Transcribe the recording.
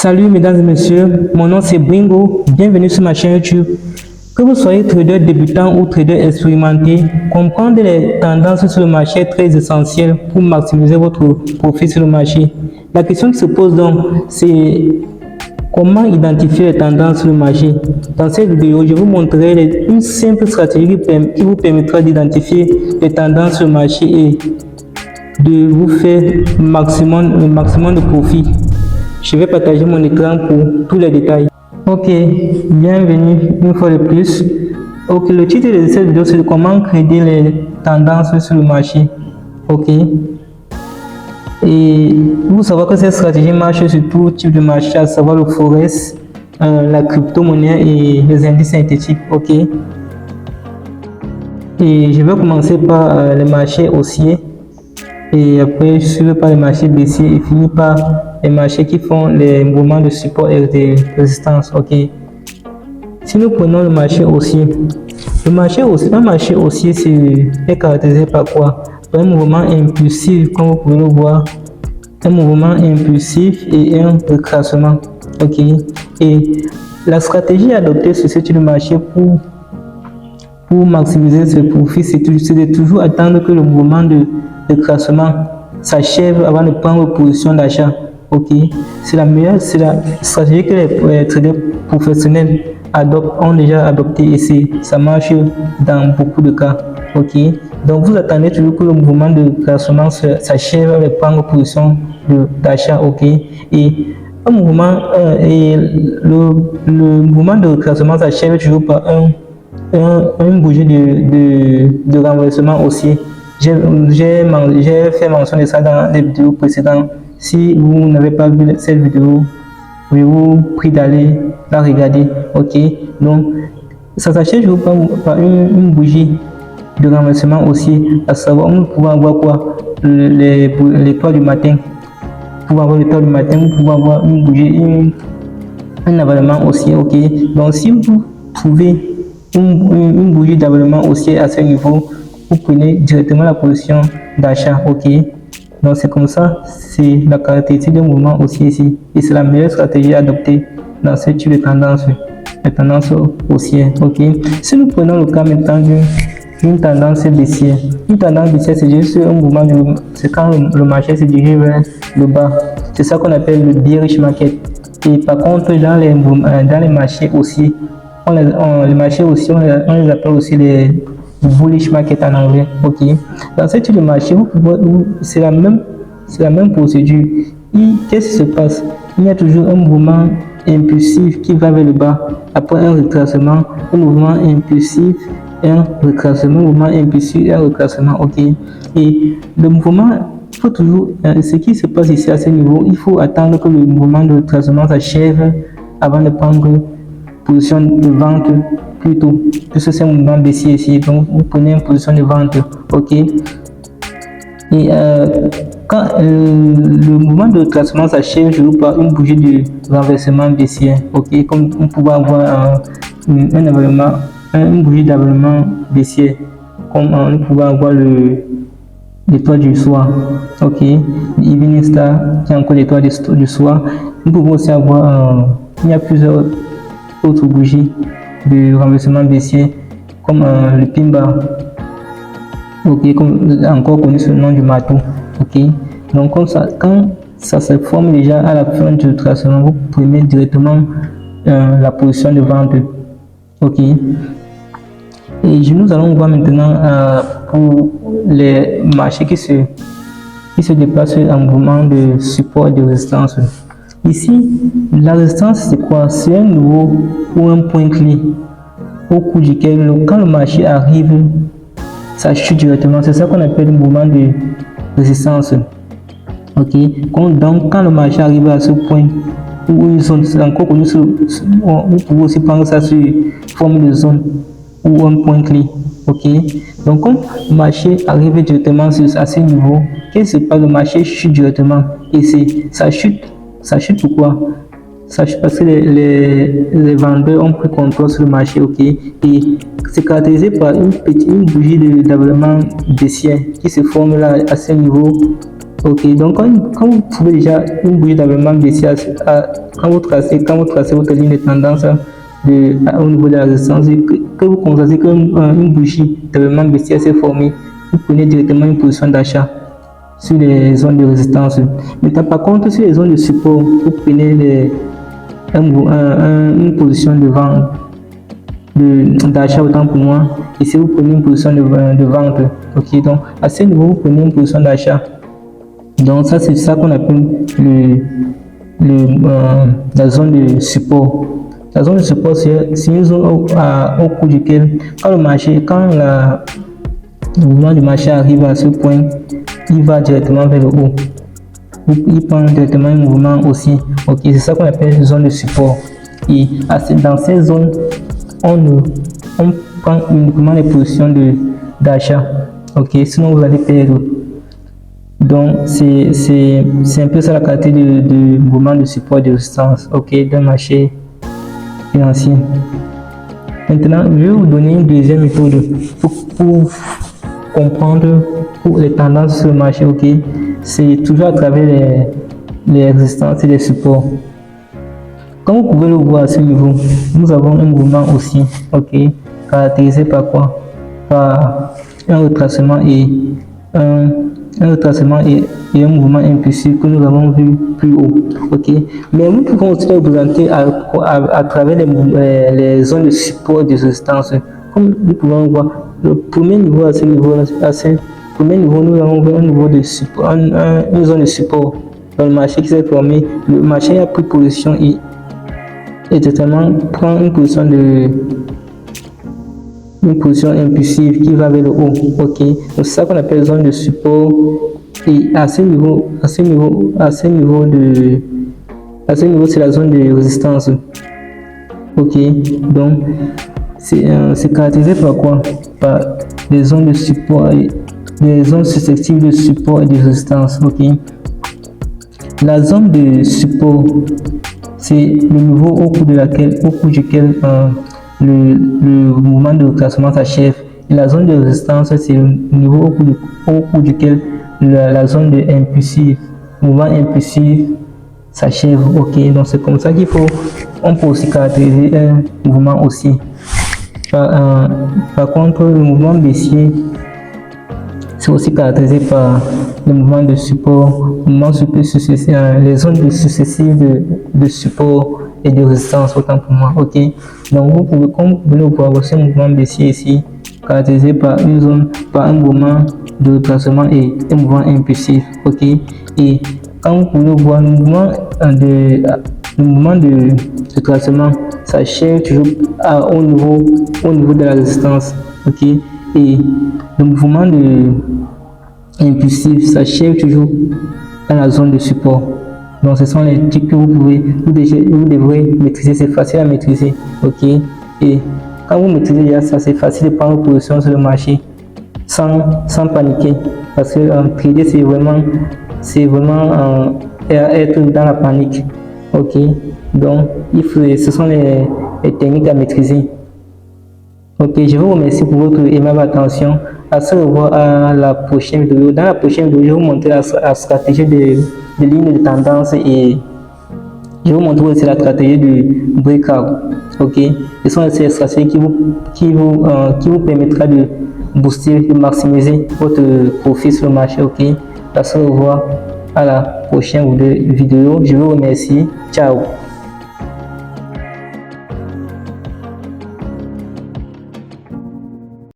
Salut mesdames et messieurs, mon nom c'est Bringo, bienvenue sur ma chaîne YouTube. Que vous soyez trader débutant ou trader expérimenté, comprendre les tendances sur le marché est très essentiel pour maximiser votre profit sur le marché. La question qui se pose donc, c'est comment identifier les tendances sur le marché. Dans cette vidéo, je vous montrerai une simple stratégie qui vous permettra d'identifier les tendances sur le marché et de vous faire le maximum de profit. Je vais partager mon écran pour tous les détails. Ok, bienvenue une fois de plus. Ok, le titre de cette vidéo c'est comment créer les tendances sur le marché. Ok. Et vous savez que cette stratégie marche sur tout type de marché, à savoir le forex, la crypto-monnaie et les indices synthétiques. Ok. Et je vais commencer par les marchés haussiers. Et après, je suivrai par les marchés baissiers et finir par les marchés qui font les mouvements de support et de résistance. Ok. Si nous prenons le marché haussier, un marché haussier est caractérisé par quoi? Par un mouvement impulsif, comme vous pouvez le voir, un mouvement impulsif et un recrassement. Ok. Et la stratégie adoptée sur ce type de marché pour maximiser ce profit, c'est de toujours attendre que le mouvement de classement s'achève avant de prendre position d'achat. Ok, c'est la stratégie que les traders professionnels ont déjà adopté et ça marche dans beaucoup de cas. Ok, donc vous attendez toujours que le mouvement de classement s'achève avant de prendre position d'achat. Ok, et le mouvement de classement s'achève toujours par une bougie de renversement haussier. J'ai fait mention de ça dans les vidéos précédentes. Si vous n'avez pas vu cette vidéo, je vous prie d'aller la regarder. Ok, donc ça s'achève par une bougie de renversement haussier, à savoir nous pouvons avoir quoi, l'étoile du matin. Vous pouvez avoir l'étoile du matin, vous pouvez avoir une bougie, un avalement haussier. Ok, donc si vous trouvez une bougie d'avalement haussier à ce niveau, vous prenez directement la position d'achat. Ok, donc c'est comme ça, c'est la caractéristique d'un mouvement haussier ici et c'est la meilleure stratégie adoptée dans ce type de tendance, les tendances haussières. Ok, si nous prenons le cas maintenant d'une tendance baissière, c'est juste un mouvement, c'est quand le marché se dirige vers le bas, c'est ça qu'on appelle le bearish market. Et par contre, dans les marchés haussiers, les marchés haussiers, on les appelle aussi les bullish market en anglais. Ok, dans ce type de marché, c'est la même procédure. Qu'est-ce qui se passe? Il y a toujours un mouvement impulsif qui va vers le bas, après un retracement, un mouvement impulsif et un retracement, mouvement impulsif et un retracement. Ok, et le mouvement, il faut toujours, ce qui se passe ici à ce niveau, il faut attendre que le mouvement de retracement s'achève avant de prendre position de vente plutôt, puisque c'est un mouvement baissier ici, donc vous prenez une position de vente. Ok, et quand le mouvement de classement s'achève, je vous parle une bougie de renversement baissier. Ok, comme on peut avoir une bougie d'avalement baissier, comme on peut avoir l'étoile du soir. Ok, Evening Star qui est encore l'étoile du soir. Nous pouvons aussi avoir il y a plusieurs autres bougies de renversement baissier comme le Pimba. Ok, comme encore connu sous le nom du marteau. Ok, donc comme ça, quand ça se forme déjà à la fin du tracement, vous prenez directement la position de vente. Ok, et nous allons voir maintenant pour les marchés qui se déplacent en mouvement de support et de résistance. Ici, la résistance c'est quoi? C'est un niveau ou un point clé au cours duquel quand le marché arrive, ça chute directement. C'est ça qu'on appelle le mouvement de résistance. Ok, donc quand le marché arrive à ce point où une zone, c'est encore connu, vous pouvez aussi prendre ça sur forme de zone ou un point clé. Ok, donc quand le marché arrive directement à ce niveau, qu'est-ce qui se passe? Le marché chute directement et ça chute pourquoi? Ça chute parce que les vendeurs ont pris contrôle sur le marché. Ok, et c'est caractérisé par une bougie d'avalement baissier qui se forme là à ce niveau Ok, donc quand vous trouvez déjà une bougie d'avènement baissière, quand vous tracez votre ligne de tendance au niveau de la résistance, que vous constatez qu'une bougie d'avènement baissière s'est formée, vous prenez directement une position d'achat sur les zones de résistance. Maintenant, par contre, sur les zones de support, vous prenez une position de vente, d'achat autant pour moi. Ici, vous prenez une position de vente. Ok, donc à ce niveau, vous prenez une position d'achat. Donc ça, c'est ça qu'on appelle la zone de support. La zone de support, c'est une zone au cours duquel, quand le mouvement du marché arrive à ce point, il va directement vers le haut. Il prend directement un mouvement aussi. Ok, c'est ça qu'on appelle une zone de support. Et dans ces zones, on prend uniquement les positions d'achat. Ok, sinon vous allez perdre. Donc c'est un peu ça la caractéristique du mouvement de support et de résistance, ok, d'un marché financier. Maintenant, je vais vous donner une deuxième méthode pour comprendre les tendances sur le marché, ok. C'est toujours à travers les résistances et les supports. Comme vous pouvez le voir à ce niveau, nous avons un mouvement aussi, ok, caractérisé par quoi? Par un retracement et un mouvement impulsif que nous avons vu plus haut, ok. Mais nous pouvons aussi le représenter à travers les zones de support et de résistance. Comme nous pouvons voir, le premier niveau à ce niveau, premier niveau, nous avons un niveau de support, une zone de support dans le marché qui s'est formé. Le marché a pris position et totalement prend une position impulsive qui va vers le haut, ok. Donc c'est ça qu'on appelle zone de support. Et à ce niveau c'est la zone de résistance, ok. Donc c'est caractérisé par quoi? Par des zones de support, des zones susceptibles de support et de résistance, ok. La zone de support, c'est le niveau au cours duquel le mouvement de retracement s'achève. Et la zone de résistance, c'est le niveau au cours duquel la zone de mouvement impulsif s'achève. Ok, donc c'est comme ça on peut aussi caractériser un mouvement aussi. Par contre, le mouvement baissier, c'est aussi caractérisé par le mouvement de support, les zones successives de support et de résistance autant pour moi, ok. Donc vous pouvez, comme vous pouvez le voir, ce mouvement baissier ici, caractérisé par un mouvement de retracement et un mouvement impulsif, ok. Et quand vous pouvez voir le mouvement de retracement s'achève toujours au niveau de la résistance, ok. Et le mouvement impulsif s'achève toujours dans la zone de support. Donc ce sont les trucs que vous devrez maîtriser, c'est facile à maîtriser, ok. Et quand vous maîtrisez déjà ça, c'est facile de prendre position sur le marché sans paniquer, parce que trader c'est vraiment être dans la panique, ok. Donc ce sont les techniques à maîtriser. Ok, je vous remercie pour votre aimable attention. À se revoir à la prochaine vidéo. Dans la prochaine vidéo, je vais vous montrer la stratégie de ligne de tendance et je vais vous montrer aussi la stratégie du breakout. Ok, ce sont ces stratégies qui vous permettra de booster, de maximiser votre profit sur le marché. Ok, à se revoir à la prochaine vidéo. Je vous remercie. Ciao.